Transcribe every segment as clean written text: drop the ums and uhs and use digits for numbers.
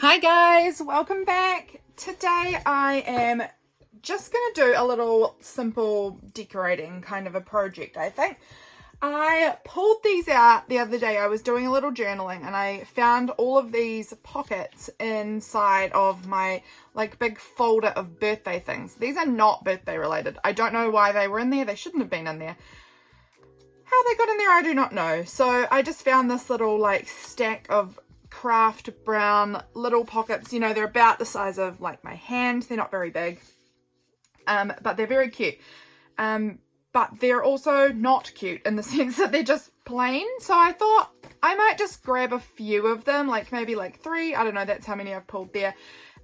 Hi guys, welcome back. Today I am just going to do a little simple decorating kind of a project, I think. I pulled these out the other day. I was doing a little journaling and I found all of these pockets inside of my like big folder of birthday things. These are not birthday related. I don't know why they were in there. They shouldn't have been in there. How they got in there, I do not know. So I just found this little like stack of craft brown little pockets. You know, they're about the size of like my hand. They're not very big, but they're very cute. But they're also not cute in the sense that they're just plain. So I thought I might just grab a few of them, like maybe like 3. I don't know, that's how many I've pulled there.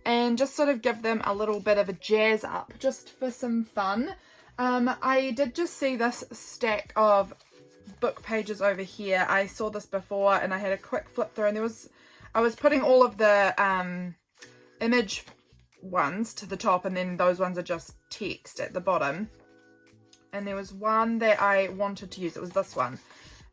And just sort of give them a little bit of a jazz up just for some fun. I did just see this stack of book pages over here. I saw this before and I had a quick flip through, and I was putting all of the image ones to the top, and then those ones are just text at the bottom. And there was one that I wanted to use. It was this one.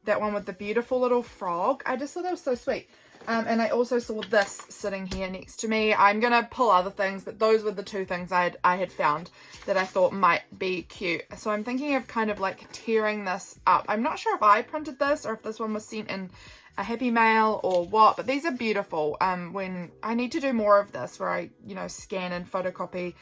That one with the beautiful little frog. I just thought that was so sweet. And I also saw this sitting here next to me. I'm going to pull other things, but those were the 2 things I had found that I thought might be cute. So I'm thinking of kind of like tearing this up. I'm not sure if I printed this or if this one was sent in a happy mail or what, but these are beautiful. When I need to do more of this where I, you know, scan and photocopy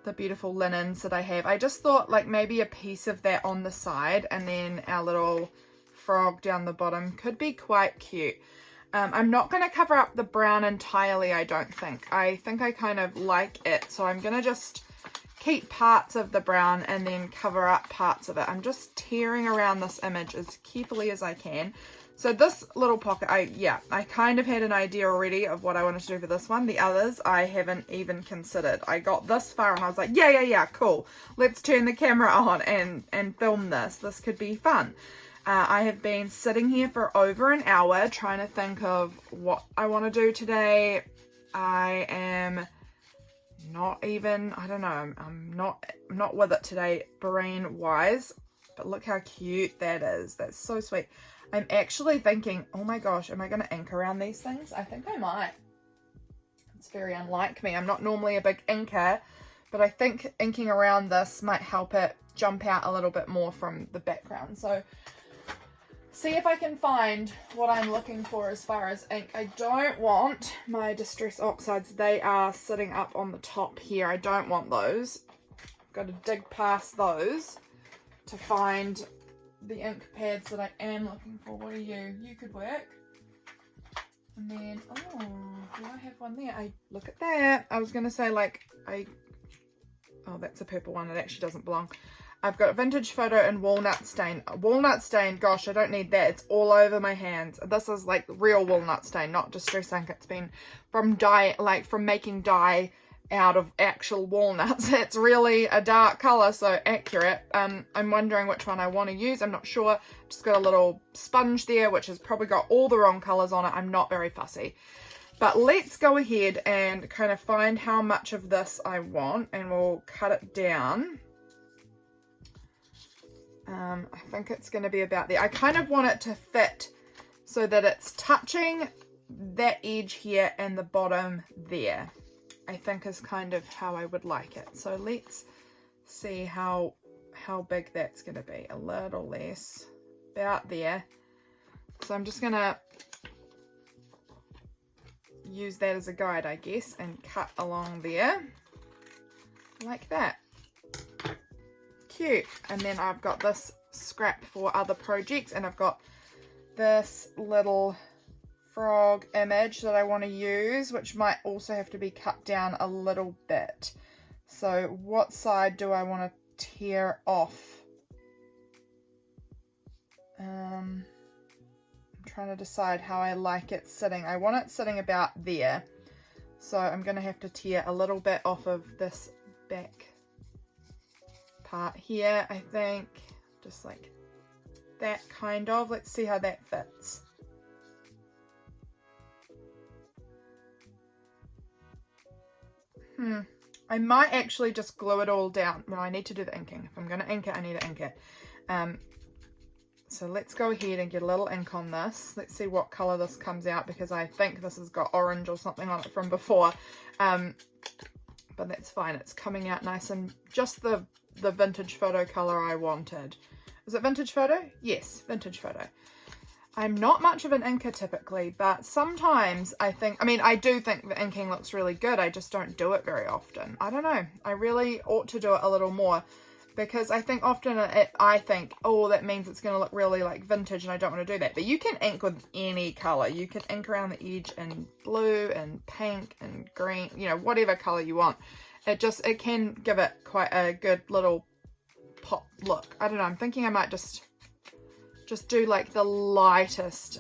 the beautiful linens that I have. I just thought like maybe a piece of that on the side and then our little frog down the bottom could be quite cute. I'm not going to cover up the brown entirely, I don't think. I think I kind of like it, so I'm going to just keep parts of the brown and then cover up parts of it. I'm just tearing around this image as carefully as I can. So this little pocket, I kind of had an idea already of what I wanted to do for this one. The others I haven't even considered. I got this far and I was like, yeah, cool. Let's turn the camera on and film this. This could be fun. I have been sitting here for over an hour trying to think of what I want to do today. I am not even, I don't know, I'm not with it today brain wise, but look how cute that is. That's so sweet. I'm actually thinking, oh my gosh, am I going to ink around these things? I think I might. It's very unlike me. I'm not normally a big inker, but I think inking around this might help it jump out a little bit more from the background. So see if I can find what I'm looking for as far as ink. I don't want my Distress Oxides. They are sitting up on the top here. I don't want those. I've got to dig past those to find the ink pads that I am looking for. What are you? You could work. And then, oh, do I have one there? Look at that. I was going to say oh, that's a purple one. It actually doesn't belong. I've got Vintage Photo and Walnut Stain. Walnut Stain, gosh, I don't need that. It's all over my hands. This is like real walnut stain, not Distress ink. It's been from dye, like from making dye out of actual walnuts. It's really a dark color, so accurate. I'm wondering which one I want to use. I'm not sure. Just got a little sponge there, which has probably got all the wrong colors on it. I'm not very fussy. But let's go ahead and kind of find how much of this I want, and we'll cut it down. I think it's going to be about there. I kind of want it to fit so that it's touching that edge here and the bottom there. I think is kind of how I would like it. So let's see how big that's going to be. A little less, about there. So I'm just going to use that as a guide, I guess, and cut along there like that. Cute. And then I've got this scrap for other projects, and I've got this little frog image that I want to use, which might also have to be cut down a little bit. So what side do I want to tear off? I'm trying to decide how I like it sitting. I want it sitting about there, so I'm going to have to tear a little bit off of this back part here, I think, just like that kind of. Let's see how that fits. I might actually just glue it all down. Well, I need to do the inking. If I'm going to ink it, I need to ink it. So let's go ahead and get a little ink on this. Let's see what colour this comes out, because I think this has got orange or something on it from before. But that's fine. It's coming out nice and just the vintage photo colour I wanted. Is it vintage photo? Yes, vintage photo. I'm not much of an inker typically, but sometimes I do think the inking looks really good. I just don't do it very often. I don't know. I really ought to do it a little more, because I think often I think, oh, that means it's going to look really like vintage, and I don't want to do that. But you can ink with any colour. You can ink around the edge in blue and pink and green, you know, whatever colour you want. It can give it quite a good little pop look. I don't know. I'm thinking I might just do like the lightest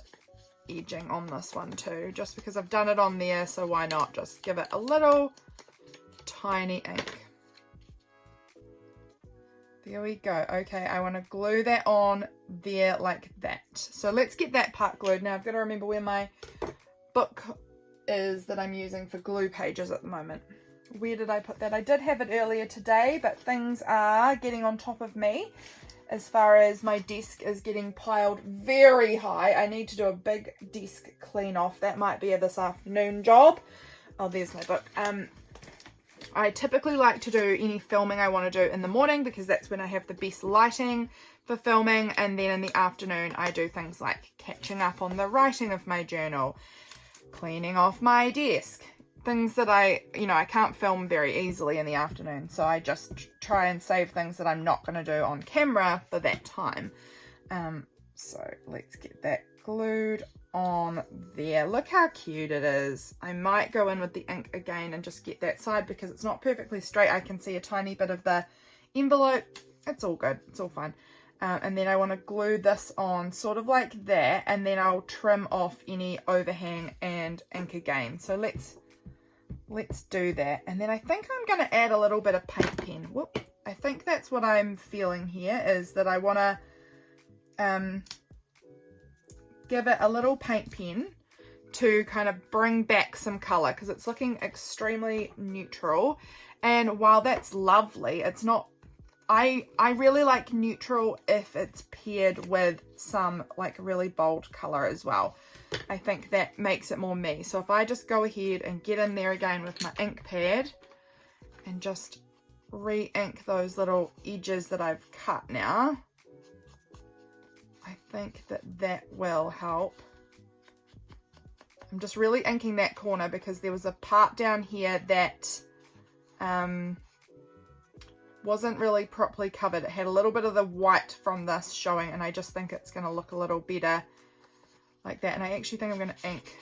edging on this one too, just because I've done it on there, so why not just give it a little tiny ink. There we go. Okay, I want to glue that on there like that. So let's get that part glued. Now I've got to remember where my book is that I'm using for glue pages at the moment. Where did I put that? I did have it earlier today, but things are getting on top of me as far as my desk is getting piled very high. I need to do a big desk clean off. That might be a this afternoon job. Oh, there's my book. I typically like to do any filming I want to do in the morning, because that's when I have the best lighting for filming, and then in the afternoon I do things like catching up on the writing of my journal, cleaning off my desk, things that I can't film very easily in the afternoon, so I just try and save things that I'm not going to do on camera for that time. So let's get that glued on there. Look how cute it is. I might go in with the ink again and just get that side, because it's not perfectly straight. I can see a tiny bit of the envelope. It's all good. It's all fine. And then I want to glue this on sort of like that, and then I'll trim off any overhang and ink again. So let's do that. And then I think I'm going to add a little bit of paint pen. Whoop. I think that's what I'm feeling here, is that I want to give it a little paint pen to kind of bring back some color, because it's looking extremely neutral. And while that's lovely, it's not, I really like neutral if it's paired with some like really bold color as well. I think that makes it more me. So if I just go ahead and get in there again with my ink pad and just re-ink those little edges that I've cut now, I think that will help. I'm just really inking that corner, because there was a part down here that wasn't really properly covered. It had a little bit of the white from this showing, and I just think it's going to look a little better like that. And I actually think I'm going to ink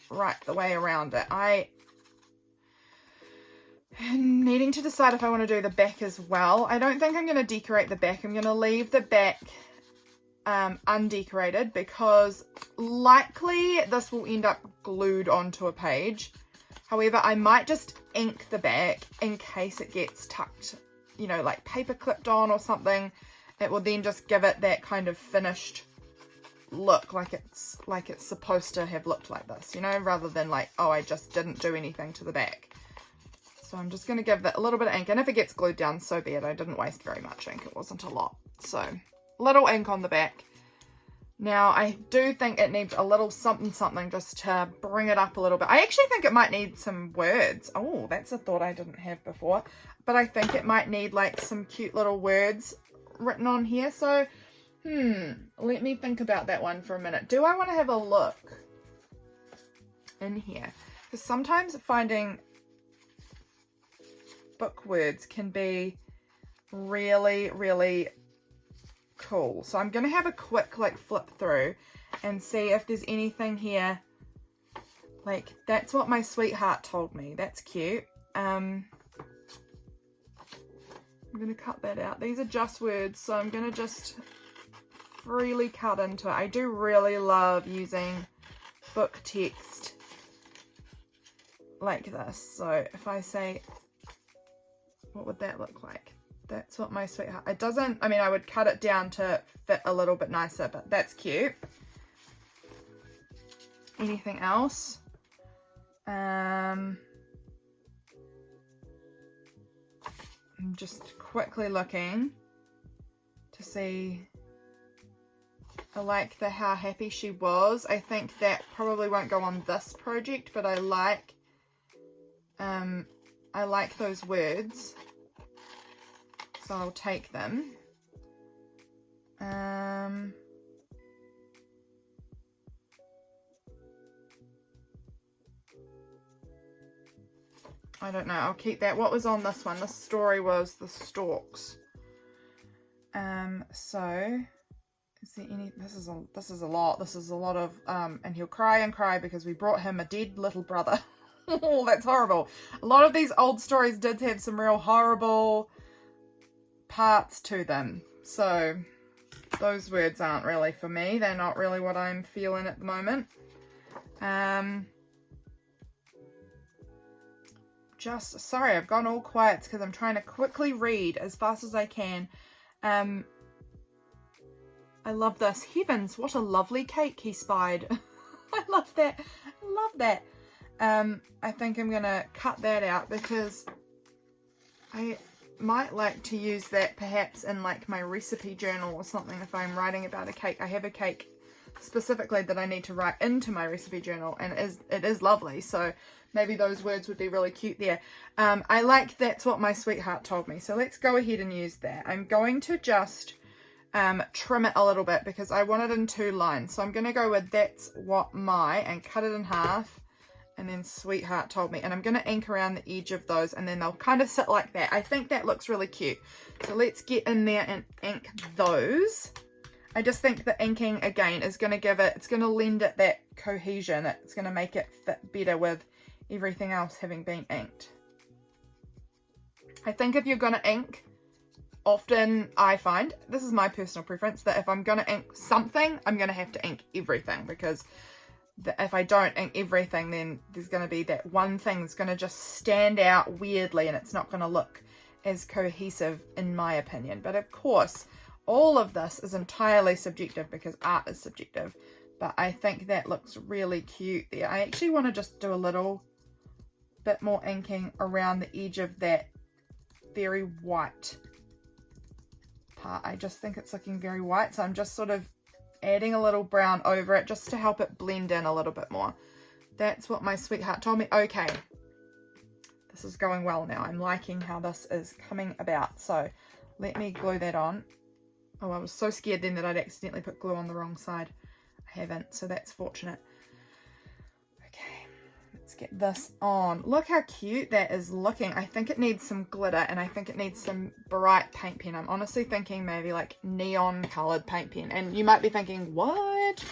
right the way around it. I am needing to decide if I want to do the back as well. I don't think I'm going to decorate the back. I'm going to leave the back undecorated, because likely this will end up glued onto a page. However, I might just ink the back in case it gets tucked, you know, like paper clipped on or something. It will then just give it that kind of finished look, like it's supposed to have looked like this, you know, rather than like, oh, I just didn't do anything to the back. So I'm just going to give that a little bit of ink, and if it gets glued down, so be it. I didn't waste very much ink. It wasn't a lot. So little ink on the back. Now I do think it needs a little something just to bring it up a little bit. I actually think it might need some words. Oh, that's a thought I didn't have before. But I think it might need like some cute little words written on here. So, let me think about that one for a minute. Do I want to have a look in here? Because sometimes finding book words can be really, really cool. So I'm going to have a quick like flip through and see if there's anything here. Like, that's what my sweetheart told me. That's cute. I'm going to cut that out. These are just words, so I'm going to just freely cut into it. I do really love using book text like this. So if I say, what would that look like? That's what my sweetheart, it doesn't, I mean, I would cut it down to fit a little bit nicer, but that's cute. Anything else? I'm just quickly looking to see I like how happy she was. I think that probably won't go on this project, but I like those words, so I'll take them. I don't know, I'll keep that. What was on this one? This story was the storks. So is there any, this is a lot. This is a lot of and he'll cry and cry because we brought him a dead little brother. Oh, that's horrible. A lot of these old stories did have some real horrible parts to them. So those words aren't really for me. They're not really what I'm feeling at the moment. Just, sorry, I've gone all quiet because I'm trying to quickly read as fast as I can. I love this. Heavens, what a lovely cake he spied. I love that. I love that. I think I'm gonna cut that out because I might like to use that perhaps in like my recipe journal or something if I'm writing about a cake. I have a cake specifically that I need to write into my recipe journal, and it is lovely, so maybe those words would be really cute there. I like that's what my sweetheart told me, so let's go ahead and use that. I'm going to just trim it a little bit because I want it in 2 lines, so I'm going to go with that's what my, and cut it in half, and then sweetheart told me, and I'm going to ink around the edge of those, and then they'll kind of sit like that. I think that looks really cute, so let's get in there and ink those. I just think the inking again is going to give it, it's going to lend it that cohesion. It's going to make it fit better with everything else having been inked. I think if you're going to ink, often I find, this is my personal preference, that if I'm going to ink something, I'm going to have to ink everything, because if I don't ink everything, then there's going to be that one thing that's going to just stand out weirdly, and it's not going to look as cohesive in my opinion. But of course, all of this is entirely subjective because art is subjective, but I think that looks really cute there. I actually want to just do a little bit more inking around the edge of that very white part. I just think it's looking very white, so I'm just sort of adding a little brown over it just to help it blend in a little bit more. That's what my sweetheart told me. Okay, this is going well now. I'm liking how this is coming about, so let me glue that on. Oh, I was so scared then that I'd accidentally put glue on the wrong side. I haven't, so that's fortunate. Okay, let's get this on. Look how cute that is looking. I think it needs some glitter, and I think it needs some bright paint pen. I'm honestly thinking maybe like neon colored paint pen. And you might be thinking, what?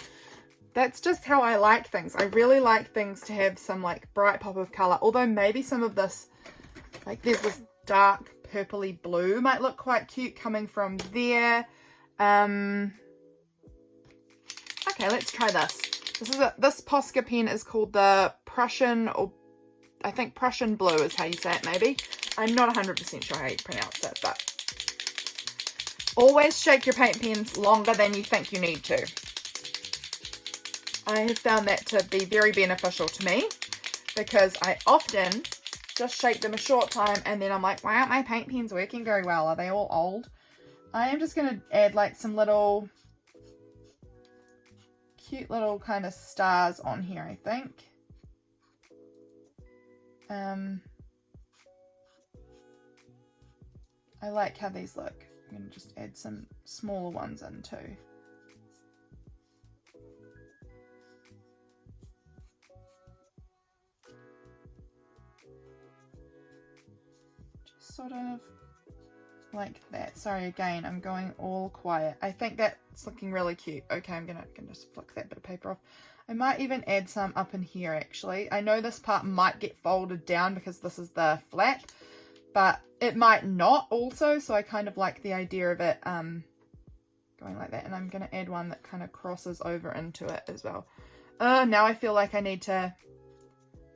That's just how I like things. I really like things to have some like bright pop of color. Although maybe some of this, like there's this dark purpley blue might look quite cute coming from there. Okay, let's try this. This Posca pen is called the Prussian, or I think Prussian blue is how you say it maybe. I'm not 100% sure how you pronounce it, but always shake your paint pens longer than you think you need to. I have found that to be very beneficial to me because I often just shake them a short time and then I'm like, why aren't my paint pens working very well? Are they all old? I am just going to add like some little cute little kind of stars on here, I think. I like how these look. I'm going to just add some smaller ones in too. Sort of like that. Sorry, again, I'm going all quiet. I think that's looking really cute. Okay, I'm gonna just flick that bit of paper off. I might even add some up in here actually. I know this part might get folded down because this is the flap, but it might not also, so I kind of like the idea of it going like that. And I'm gonna add one that kind of crosses over into it as well. Now I feel like I need to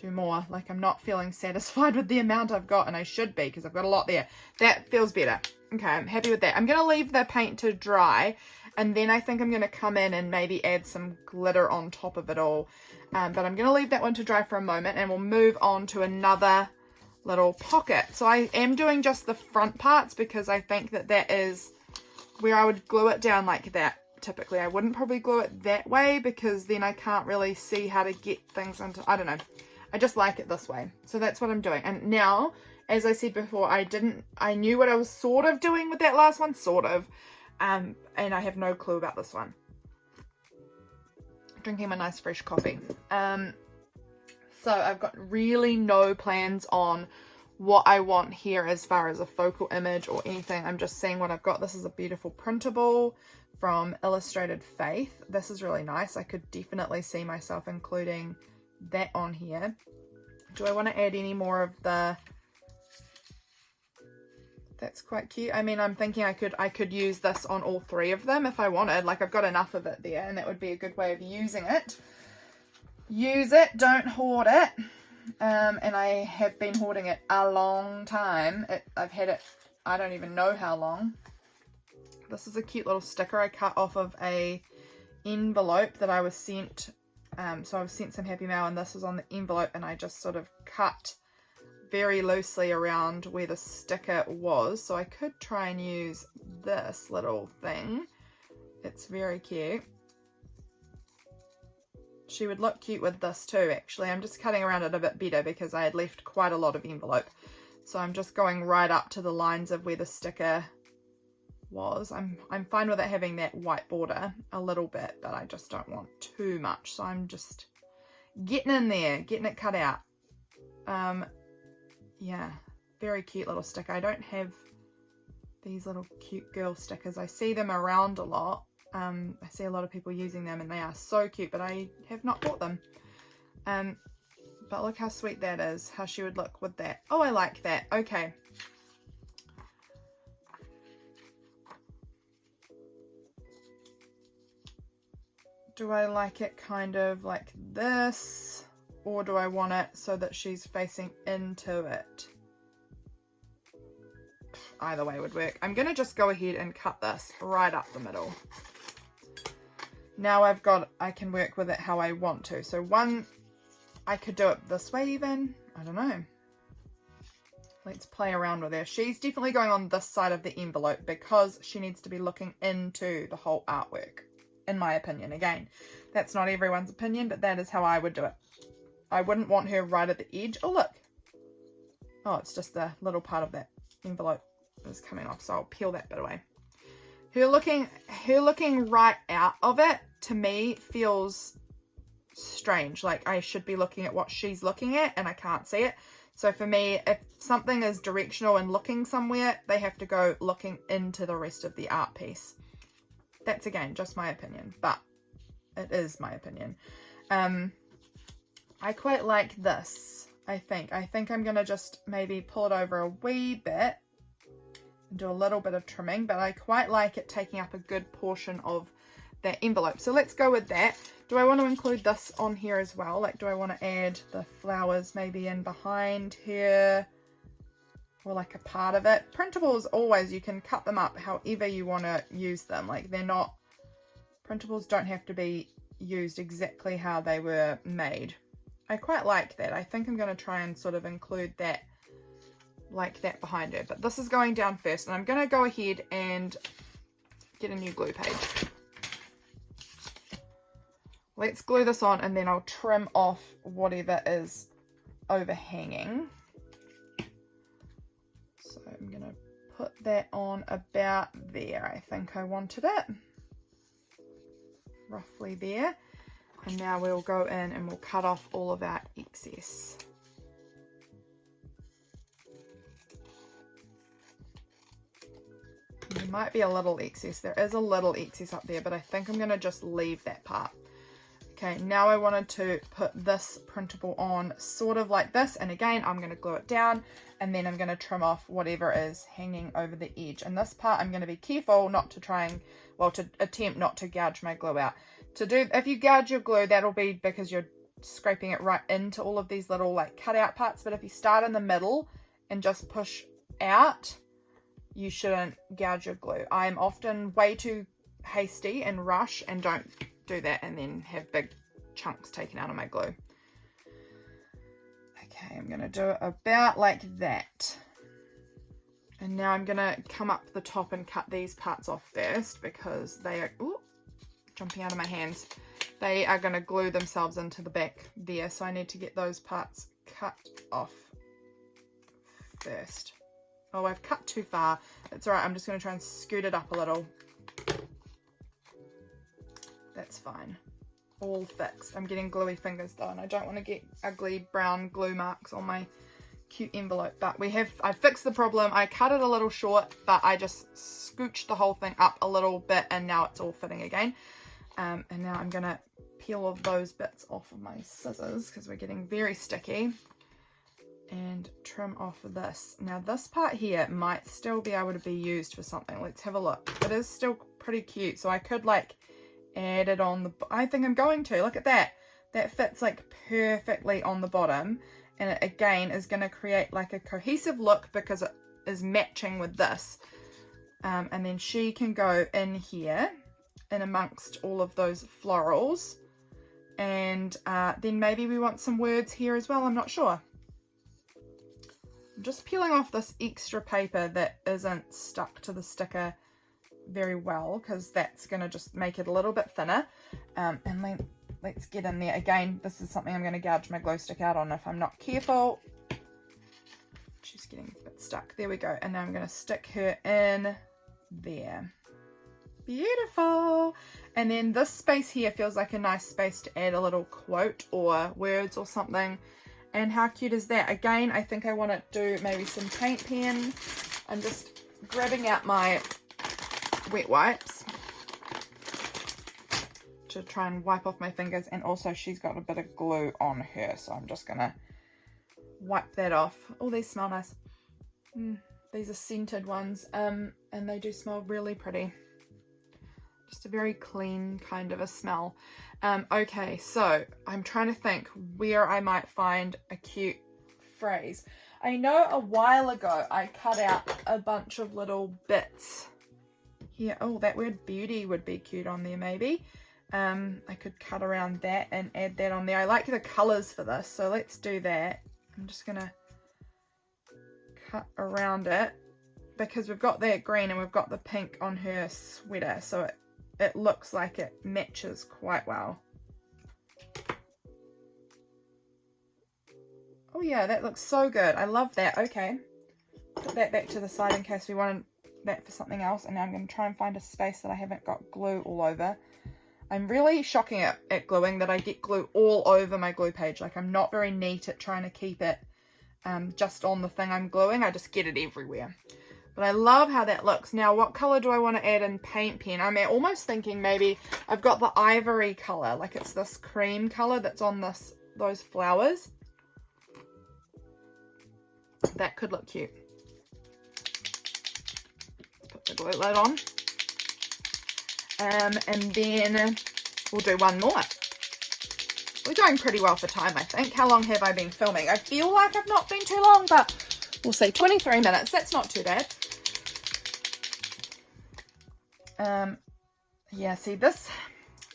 do more. Like I'm not feeling satisfied with the amount I've got, and I should be because I've got a lot there. That feels better. Okay, I'm happy with that. I'm going to leave the paint to dry, and then I think I'm going to come in and maybe add some glitter on top of it all. But I'm going to leave that one to dry for a moment, and we'll move on to another little pocket. So I am doing just the front parts because I think that that is where I would glue it down like that. typically. I wouldn't probably glue it that way because then I can't really see how to get things into, I don't know. I just like it this way. So that's what I'm doing. And now, as I said before, I knew what I was sort of doing with that last one, sort of. And I have no clue about this one. Drinking my nice fresh coffee. So I've got really no plans on what I want here as far as a focal image or anything. I'm just seeing what I've got. This is a beautiful printable from Illustrated Faith. This is really nice. I could definitely see myself including that on here. Do I want to add any more of the... That's quite cute. I mean, I'm thinking I could use this on all three of them if I wanted. Like, I've got enough of it there, and that would be a good way of using it. Use it, don't hoard it. And I have been hoarding it a long time. I've had it, I don't even know how long. This is a cute little sticker I cut off of a envelope that I was sent. So I was sent some Happy Mail, and this was on the envelope, and I just sort of cut very loosely around where the sticker was. So I could try and use this little thing. It's very cute. She would look cute with this too, actually. I'm just cutting around it a bit better because I had left quite a lot of envelope. So I'm just going right up to the lines of where the sticker was. I'm fine with it having that white border a little bit, but I just don't want too much. So I'm just getting in there, getting it cut out. Yeah, very cute little sticker. I don't have these little cute girl stickers. I see them around a lot. I see a lot of people using them, and they are so cute, but I have not bought them. But look how sweet that is, how she would look with that. Oh, I like that. Okay. Do I like it kind of like this, or do I want it so that she's facing into it? Either way would work. I'm going to just go ahead and cut this right up the middle. Now I can work with it how I want to. So I could do it this way even. I don't know. Let's play around with her. She's definitely going on this side of the envelope because she needs to be looking into the whole artwork, in my opinion. Again, that's not everyone's opinion, but that is how I would do it. I wouldn't want her right at the edge. Oh, look. Oh, it's just the little part of that envelope is coming off, so I'll peel that bit away. Her looking right out of it, to me, feels strange. Like I should be looking at what she's looking at, and I can't see it. So for me, if something is directional and looking somewhere, they have to go looking into the rest of the art piece. That's, again, just my opinion, but it is my opinion. I quite like this, I think. I think I'm going to just maybe pull it over a wee bit and do a little bit of trimming, but I quite like it taking up a good portion of that envelope. So let's go with that. Do I want to include this on here as well? Like, do I want to add the flowers maybe in behind here, or like a part of it? Printables, always, you can cut them up however you want to use them. Like, they're not, printables don't have to be used exactly how they were made. I quite like that. I think I'm going to try and sort of include that like that behind her, but this is going down first, and I'm going to go ahead and get a new glue page. Let's glue this on, and then I'll trim off whatever is overhanging. So I'm going to put that on about there. I think I wanted it roughly there. And now we'll go in and we'll cut off all of that excess. There might be a little excess. There is a little excess up there, but I think I'm going to just leave that part. Okay, now I wanted to put this printable on sort of like this, and again I'm going to glue it down, and then I'm going to trim off whatever is hanging over the edge. And this part I'm going to be careful not to try and, well, to attempt not to gouge my glue out. If you gouge your glue, that'll be because you're scraping it right into all of these little like cutout parts, but if you start in the middle and just push out, you shouldn't gouge your glue. I'm often way too hasty and rush and don't do that, and then have big chunks taken out of my glue. Okay, I'm going to do it about like that. And now I'm going to come up the top and cut these parts off first because they are, ooh, jumping out of my hands. They are going to glue themselves into the back there, so I need to get those parts cut off first. Oh, I've cut too far. It's alright, I'm just going to try and scoot it up a little. That's fine. All fixed. I'm getting gluey fingers though, and I don't want to get ugly brown glue marks on my cute envelope. But I fixed the problem. I cut it a little short, but I just scooched the whole thing up a little bit, and now it's all fitting again. And now I'm going to peel all those bits off of my scissors because we're getting very sticky, and trim off of this. Now this part here might still be able to be used for something. Let's have a look. It is still pretty cute, so I could like add it on the, I think I'm going to, look at that. That fits like perfectly on the bottom, and it again is going to create like a cohesive look because it is matching with this. And then she can go in here in amongst all of those florals, and then maybe we want some words here as well. I'm not sure. I'm just peeling off this extra paper that isn't stuck to the sticker very well, because that's going to just make it a little bit thinner. And then let's get in there. Again, this is something I'm going to gouge my glue stick out on if I'm not careful. She's getting a bit stuck. There we go. And now I'm going to stick her in there. Beautiful. And then this space here feels like a nice space to add a little quote or words or something. And how cute is that? Again, I think I want to do maybe some paint pen. I'm just grabbing out my wet wipes to try and wipe off my fingers, and also she's got a bit of glue on her, so I'm just gonna wipe that off. Oh, these smell nice. These are scented ones, and they do smell really pretty. Just a very clean kind of a smell. Okay, so I'm trying to think where I might find a cute phrase. I know a while ago I cut out a bunch of little bits here. Oh, that word beauty would be cute on there maybe. I could cut around that and add that on there. I like the colours for this, so let's do that. I'm just gonna cut around it because we've got that green and we've got the pink on her sweater, so it looks like it matches quite well. Oh yeah, that looks so good. I love that. Okay, put that back to the side in case we wanted that for something else. And now I'm going to try and find a space that I haven't got glue all over. I'm really shocking at gluing that I get glue all over my glue page. Like, I'm not very neat at trying to keep it just on the thing I'm gluing. I just get it everywhere. But I love how that looks. Now, what color do I want to add in paint pen? I'm almost thinking maybe I've got the ivory color, like it's this cream color that's on those flowers. That could look cute. Put the glue lid on. And then we'll do one more. We're going pretty well for time, I think. How long have I been filming? I feel like I've not been too long, but we'll say 23 minutes. That's not too bad. Yeah, see this,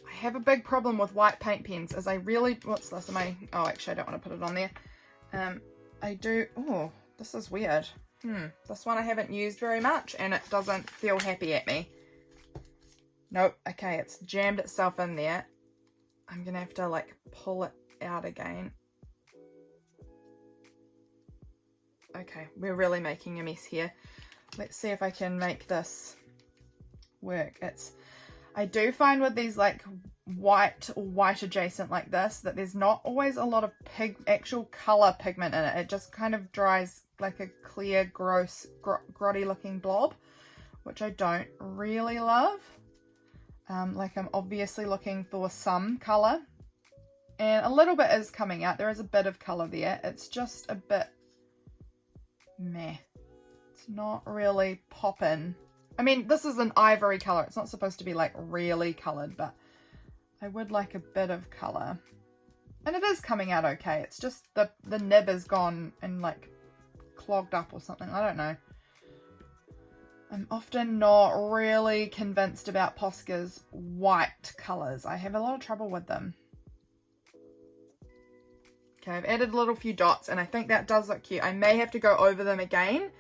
I have a big problem with white paint pens as I really, what's this? Oh, actually I don't want to put it on there. I do, oh, this is weird. This one I haven't used very much and it doesn't feel happy at me. Nope, okay, it's jammed itself in there. I'm gonna have to like pull it out again. Okay, we're really making a mess here. Let's see if I can make this work. I do find with these like white or white adjacent like this that there's not always a lot of actual color pigment in it. It just kind of dries like a clear, gross, grotty looking blob, which I don't really love. Like I'm obviously looking for some color, and a little bit is coming out. There is a bit of color there. It's just a bit meh. It's not really popping. I mean, this is an ivory color. It's not supposed to be like really colored, but I would like a bit of color. And it is coming out okay. It's just the nib is gone and like clogged up or something. I don't know. I'm often not really convinced about Posca's white colors. I have a lot of trouble with them. Okay, I've added a little few dots and I think that does look cute. I may have to go over them again.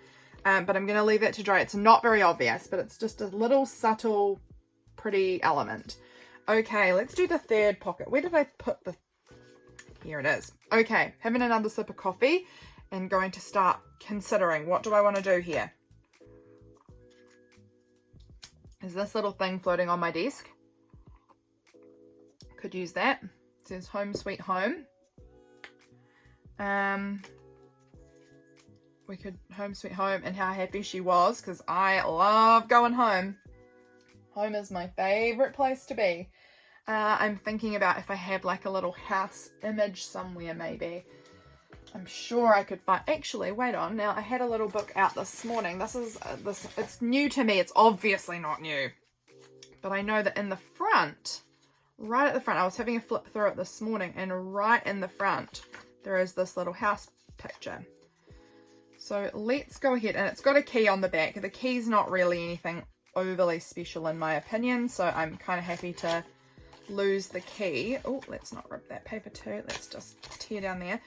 But I'm going to leave that to dry. It's not very obvious, but it's just a little subtle, pretty element. Okay, let's do the third pocket. Where did I put the... Here it is. Okay, having another sip of coffee and going to start considering what do I want to do here. Is this little thing floating on my desk? Could use that. It says home sweet home. We could home sweet home and how happy she was, because I love going home. Home is my favorite place to be. I'm thinking about if I have like a little house image somewhere maybe. I'm sure I could find, actually wait on, now I had a little book out this morning. This is it's new to me. It's obviously not new, but I know that in the front, right at the front, I was having a flip through it this morning, and right in the front there is this little house picture. So let's go ahead, and it's got a key on the back. The key's not really anything overly special in my opinion, so I'm kind of happy to lose the key. Oh, let's not rip that paper too. Let's just tear down there.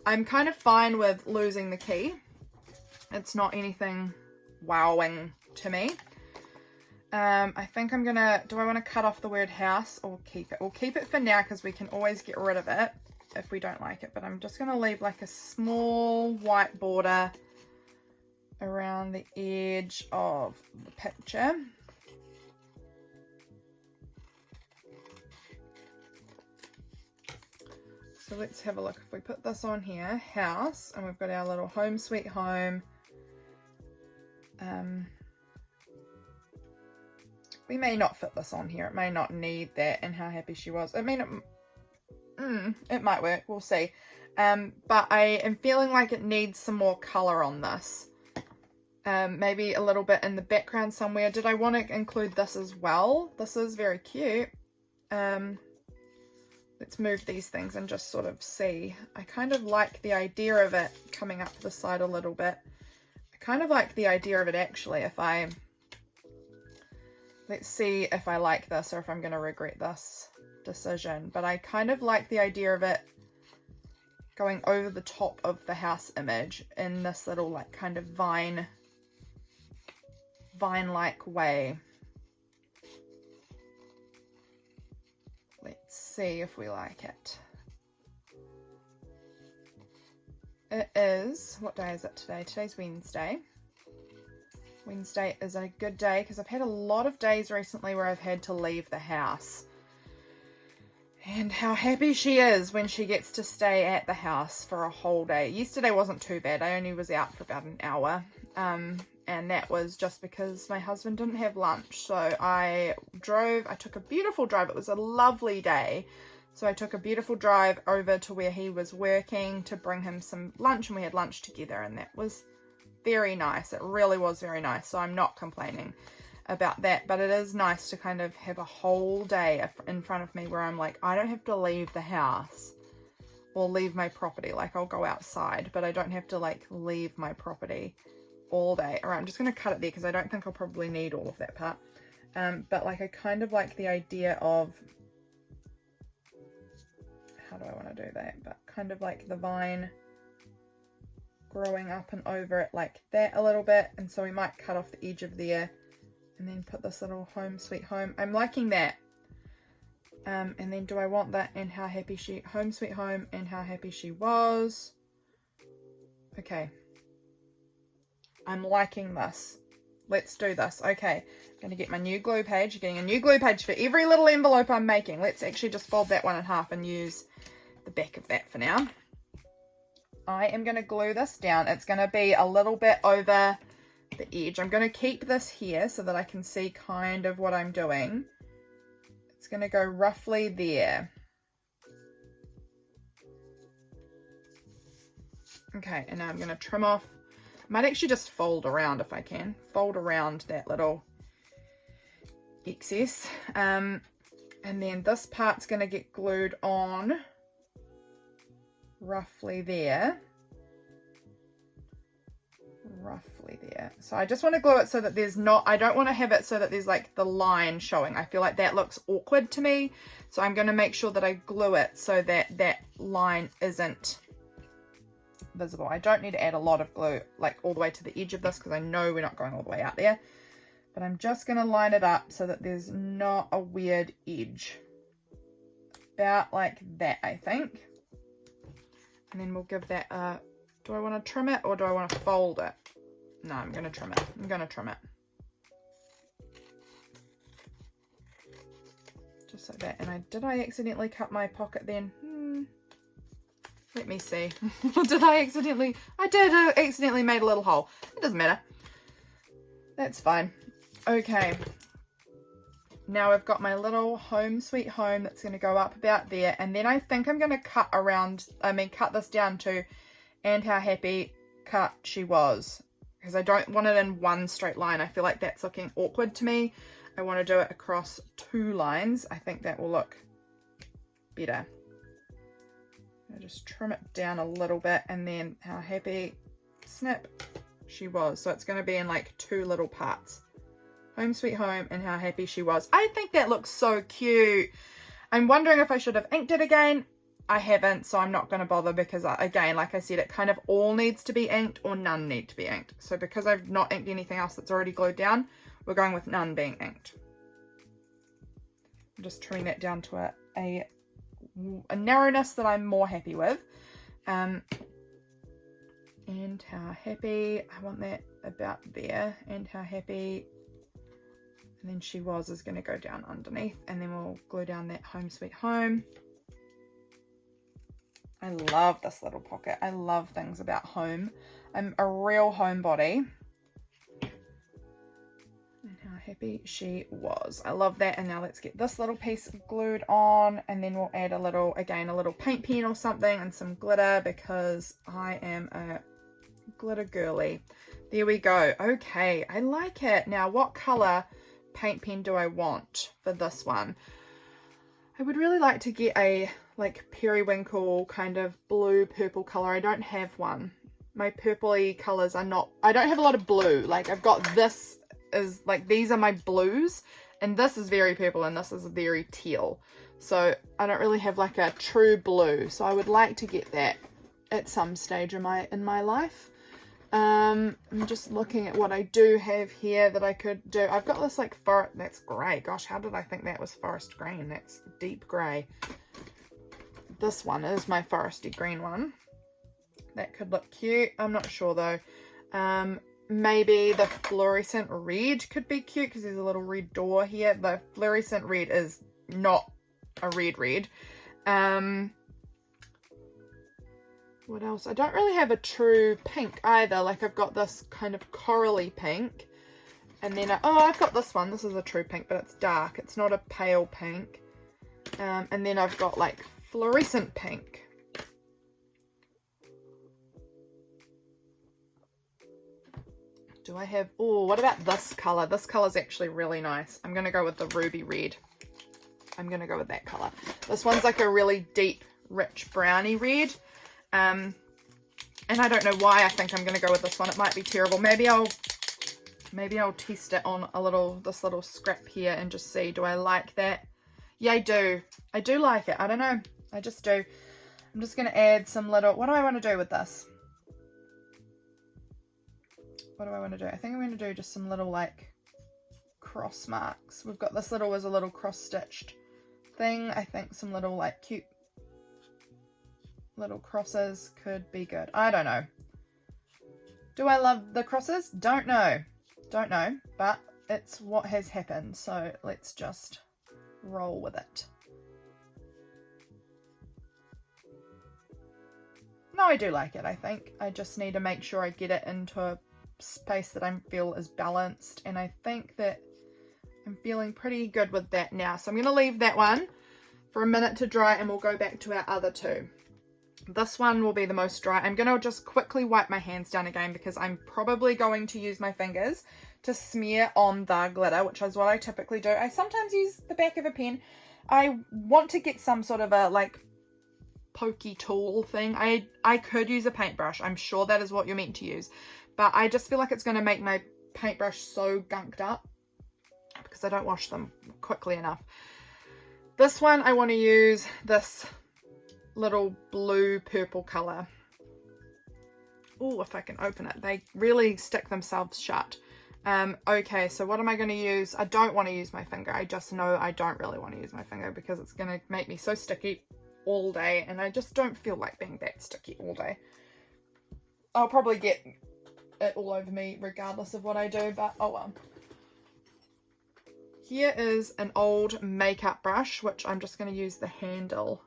I'm kind of fine with losing the key. It's not anything wowing to me. I think I'm gonna, do I want to cut off the word house or keep it? We'll keep it for now because we can always get rid of it if we don't like it, but I'm just going to leave like a small white border around the edge of the picture. So let's have a look. If we put this on here, house, and we've got our little home sweet home. We may not fit this on here. It may not need that, and how happy she was. I mean, it might work. We'll see. But I am feeling like it needs some more colour on this. Maybe a little bit in the background somewhere. Did I want to include this as well? This is very cute. Let's move these things and just sort of see. I kind of like the idea of it coming up the side a little bit. I kind of like the idea of it actually if I... Let's see if I like this or if I'm going to regret this decision. But I kind of like the idea of it going over the top of the house image in this little like kind of vine-like way. Let's see if we like it. It is, what day is it today? Today's Wednesday. Wednesday is a good day because I've had a lot of days recently where I've had to leave the house. And how happy she is when she gets to stay at the house for a whole day. Yesterday wasn't too bad. I only was out for about an hour. And that was just because my husband didn't have lunch. So I took a beautiful drive. It was a lovely day. So I took a beautiful drive over to where he was working to bring him some lunch, and we had lunch together, and that was very nice. It really was very nice. So I'm not complaining about that, but it is nice to kind of have a whole day in front of me where I'm like, I don't have to leave the house or leave my property. Like I'll go outside, but I don't have to like leave my property all day. All right, I'm just going to cut it there because I don't think I'll probably need all of that part. But like I kind of like the idea of, how do I want to do that? But kind of like the vine growing up and over it like that a little bit. And so we might cut off the edge of there and then put this little home sweet home. I'm liking that. And then do I want that and how happy she, home sweet home and how happy she was. Okay. I'm liking this. Let's do this. Okay. I'm going to get my new glue page. Getting a new glue page for every little envelope I'm making. Let's actually just fold that one in half and use the back of that for now. I am going to glue this down. It's going to be a little bit over the edge. I'm going to keep this here so that I can see kind of what I'm doing. It's going to go roughly there. Okay, and now I'm going to trim off. I might actually just fold around if I can. Fold around that little excess. And then this part's going to get glued on roughly there. Roughly there. So I just want to glue it so that there's not, I don't want to have it so that there's like the line showing. I feel like that looks awkward to me. So I'm going to make sure that I glue it so that that line isn't visible. I don't need to add a lot of glue like all the way to the edge of this because I know we're not going all the way out there. But I'm just going to line it up so that there's not a weird edge. about like that, I think. And then we'll give that a, do I want to trim it or do I want to fold it? No, I'm going to trim it. I'm going to trim it. Just like that. And did I accidentally cut my pocket then? Let me see. Did I accidentally? I did. I accidentally made a little hole. It doesn't matter. That's fine. Okay. Now I've got my little home sweet home that's going to go up about there. And then I think I'm going to cut this down to and how happy cut she was. Because I don't want it in one straight line. I feel like that's looking awkward to me. I want to do it across 2 lines. I think that will look better. I'll just trim it down a little bit and then how happy, snap, she was. So it's going to be in like 2 little parts. Home sweet home and how happy she was. I think that looks so cute. I'm wondering if I should have inked it again. I haven't, so I'm not going to bother because, again, like I said, it kind of all needs to be inked or none need to be inked. So because I've not inked anything else that's already glued down, we're going with none being inked. I'm just trimming that down to a narrowness that I'm more happy with. And how happy, I want that about there, and how happy, and then she was is going to go down underneath, and then we'll glue down that home sweet home. I love this little pocket. I love things about home. I'm a real homebody. And how happy she was. I love that. And now let's get this little piece glued on, and then we'll add a little paint pen or something and some glitter because I am a glitter girly. There we go. Okay, I like it. Now what color paint pen do I want for this one? I would really like to get a like periwinkle kind of blue purple color. I don't have one. My purpley colors are not, I don't have a lot of blue. Like I've got this is like, these are my blues, and this is very purple and this is very teal. So I don't really have like a true blue. So I would like to get that at some stage in my life. I'm just looking at what I do have here that I could do. I've got this like forest, that's grey. Gosh, how did I think that was forest green? That's deep grey. This one is my foresty green one. That could look cute. I'm not sure though. Maybe the fluorescent red could be cute because there's a little red door here. The fluorescent red is not a red. What else? I don't really have a true pink either. Like I've got this kind of corally pink. And then, I've got this one. This is a true pink, but it's dark. It's not a pale pink. And then I've got like fluorescent pink. Do I have, what about this color? This color is actually really nice. I'm going to go with the ruby red. I'm going to go with that color. This one's like a really deep, rich browny red. And I don't know why I think I'm going to go with this one. It might be terrible. Maybe I'll test it on this little scrap here and just see, do I like that? Yeah, I do. I do like it. I don't know. I just do. I'm just going to add some little, what do I want to do with this? What do I want to do? I think I'm going to do just some little like cross marks. We've got this little, was a little cross stitched thing. I think some little like cute little crosses could be good. I don't know. Do I love the crosses? Don't know. Don't know, but it's what has happened. So let's just roll with it. No, I do like it, I think. I just need to make sure I get it into a space that I feel is balanced, and I think that I'm feeling pretty good with that now. So I'm going to leave that one for a minute to dry, and we'll go back to our other two. This one will be the most dry. I'm going to just quickly wipe my hands down again because I'm probably going to use my fingers to smear on the glitter, which is what I typically do. I sometimes use the back of a pen. I want to get some sort of a like pokey tool thing. I could use a paintbrush. I'm sure that is what you're meant to use. But I just feel like it's going to make my paintbrush so gunked up because I don't wash them quickly enough. This one, I want to use this little blue purple color. Oh, if I can open it. They really stick themselves shut. Okay, so what am I going to use? I don't want to use my finger. I just know I don't really want to use my finger because it's going to make me so sticky all day, and I just don't feel like being that sticky all day. I'll probably get it all over me regardless of what I do, but oh well. Here is an old makeup brush, which I'm just going to use the handle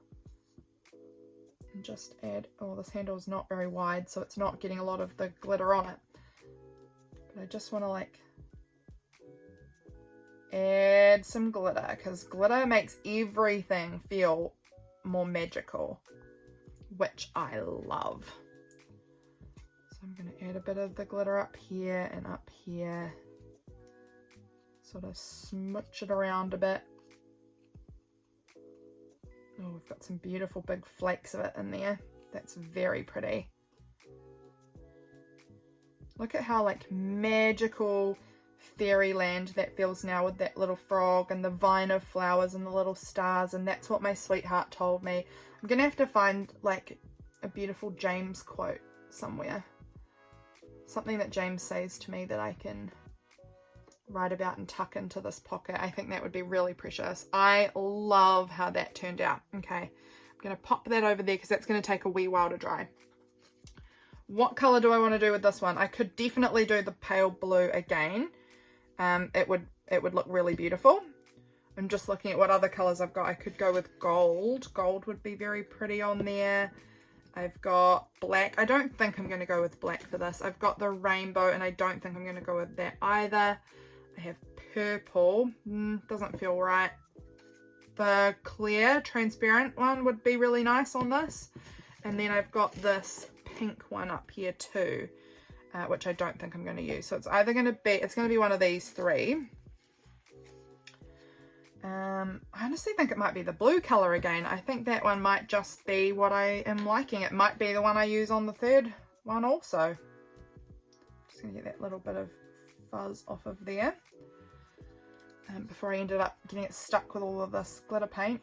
and just add, oh, this handle is not very wide, so it's not getting a lot of the glitter on it. But I just want to like add some glitter, because glitter makes everything feel more magical, which I love. So I'm going to add a bit of the glitter up here and up here. Sort of smooch it around a bit. Oh, we've got some beautiful big flakes of it in there. That's very pretty. Look at how like magical fairyland that feels now with that little frog and the vine of flowers and the little stars, and that's what my sweetheart told me. I'm gonna have to find like a beautiful James quote somewhere. Something that James says to me that I can write about and tuck into this pocket. I think that would be really precious. I love how that turned out. Okay, I'm going to pop that over there because that's going to take a wee while to dry. What color do I want to do with this one? I could definitely do the pale blue again. It would look really beautiful. I'm just looking at what other colors I've got. I could go with gold. Gold would be very pretty on there. I've got black. I don't think I'm going to go with black for this. I've got the rainbow, and I don't think I'm going to go with that either. I have purple. Doesn't feel right. The clear, transparent one would be really nice on this. And then I've got this pink one up here too, which I don't think I'm going to use. So it's either going to be one of these three. I honestly think it might be the blue color again. I think that one might just be what I am liking. It might be the one I use on the third one also. Just going to get that little bit of fuzz off of there before I ended up getting it stuck with all of this glitter paint.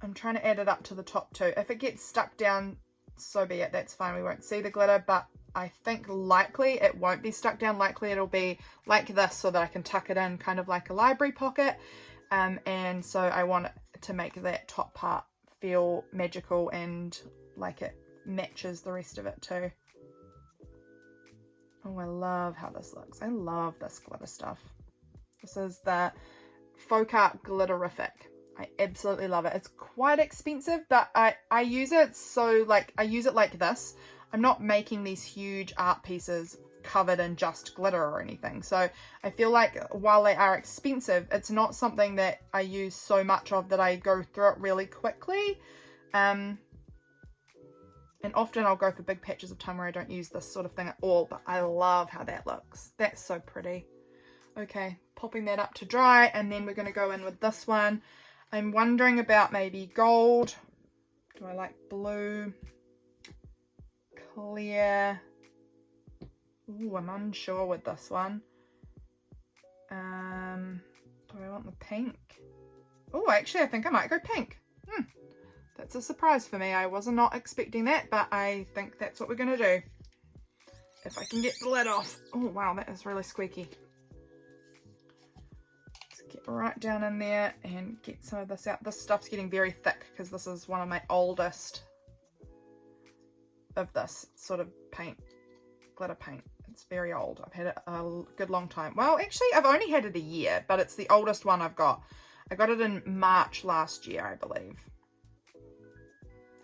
I'm trying to add it up to the top too. If it gets stuck down, so be it. That's fine. We won't see the glitter, but I think likely it won't be stuck down. Likely it'll be like this so that I can tuck it in kind of like a library pocket. And so I want it to make that top part feel magical and like it matches the rest of it too. Oh, I love how this looks. I love this glitter stuff. This is the Folk Art Glitterific. I absolutely love it. It's quite expensive, but I use it so like, I use it like this. I'm not making these huge art pieces covered in just glitter or anything. So I feel like while they are expensive, it's not something that I use so much of that I go through it really quickly. And often I'll go for big patches of time where I don't use this sort of thing at all, but I love how that looks. That's so pretty. Okay, popping that up to dry, and then we're going to go in with this one. I'm wondering about maybe gold. Do I like blue? Clear. Ooh, I'm unsure with this one. Do I want the pink? Oh, actually, I think I might go pink. That's a surprise for me. I was not expecting that, but I think that's what we're going to do. If I can get the lid off. Oh, wow, that is really squeaky. Let's get right down in there and get some of this out. This stuff's getting very thick because this is one of my oldest of this sort of paint, glitter paint. It's very old. I've had it a good long time. Well, actually, I've only had it a year, but it's the oldest one I've got. I got it in March last year, I believe.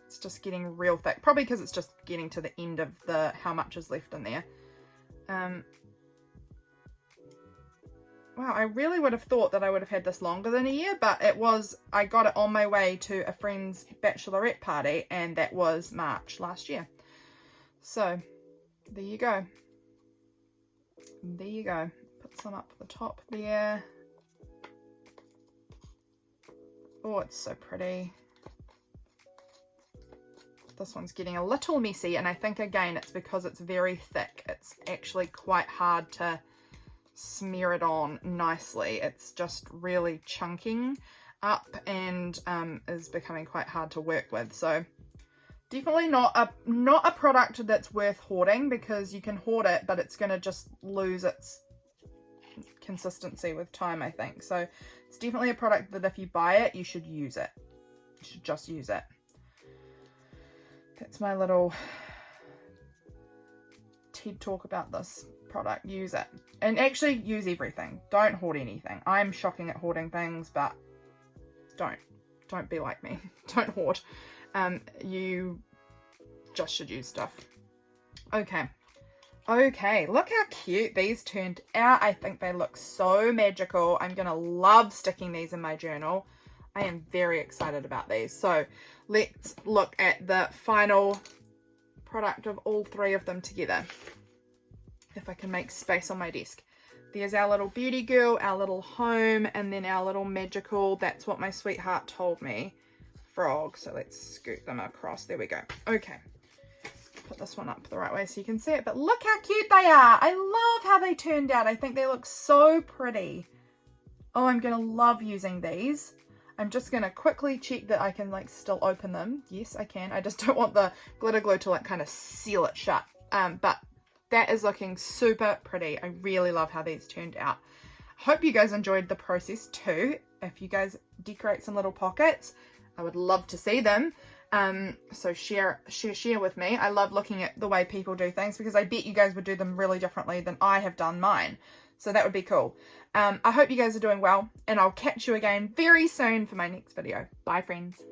It's just getting real thick, probably because it's just getting to the end of the how much is left in there. Wow, I really would have thought that I would have had this longer than a year, but it was, I got it on my way to a friend's bachelorette party, and that was March last year. So there you go. There you go. Put some up at the top there. Oh, it's so pretty. This one's getting a little messy, and I think again it's because it's very thick. It's actually quite hard to smear it on nicely. It's just really chunking up and is becoming quite hard to work with. So Definitely not a product that's worth hoarding, because you can hoard it, but it's going to just lose its consistency with time, I think. So it's definitely a product that if you buy it, you should use it. You should just use it. That's my little TED talk about this product. Use it. And actually use everything. Don't hoard anything. I'm shocking at hoarding things, but don't be like me. Don't hoard. You just should use stuff. Okay, look how cute these turned out. I think they look so magical. I'm gonna love sticking these in my journal. I am very excited about these. So let's look at the final product of all three of them together, if I can make space on my desk. There's our little beauty girl, our little home, and then our little magical, that's what my sweetheart told me, frog. So let's scoot them across. There we go. Okay, put this one up the right way so you can see it. But look how cute they are. I love how they turned out. I think they look so pretty. Oh, I'm gonna love using these. I'm just gonna quickly check that I can like still open them. Yes, I can. I just don't want the glitter glue to like kind of seal it shut. But that is looking super pretty. I really love how these turned out. Hope you guys enjoyed the process too. If you guys decorate some little pockets, I would love to see them. So share with me. I love looking at the way people do things, because I bet you guys would do them really differently than I have done mine. So that would be cool. I hope you guys are doing well, and I'll catch you again very soon for my next video. Bye, friends.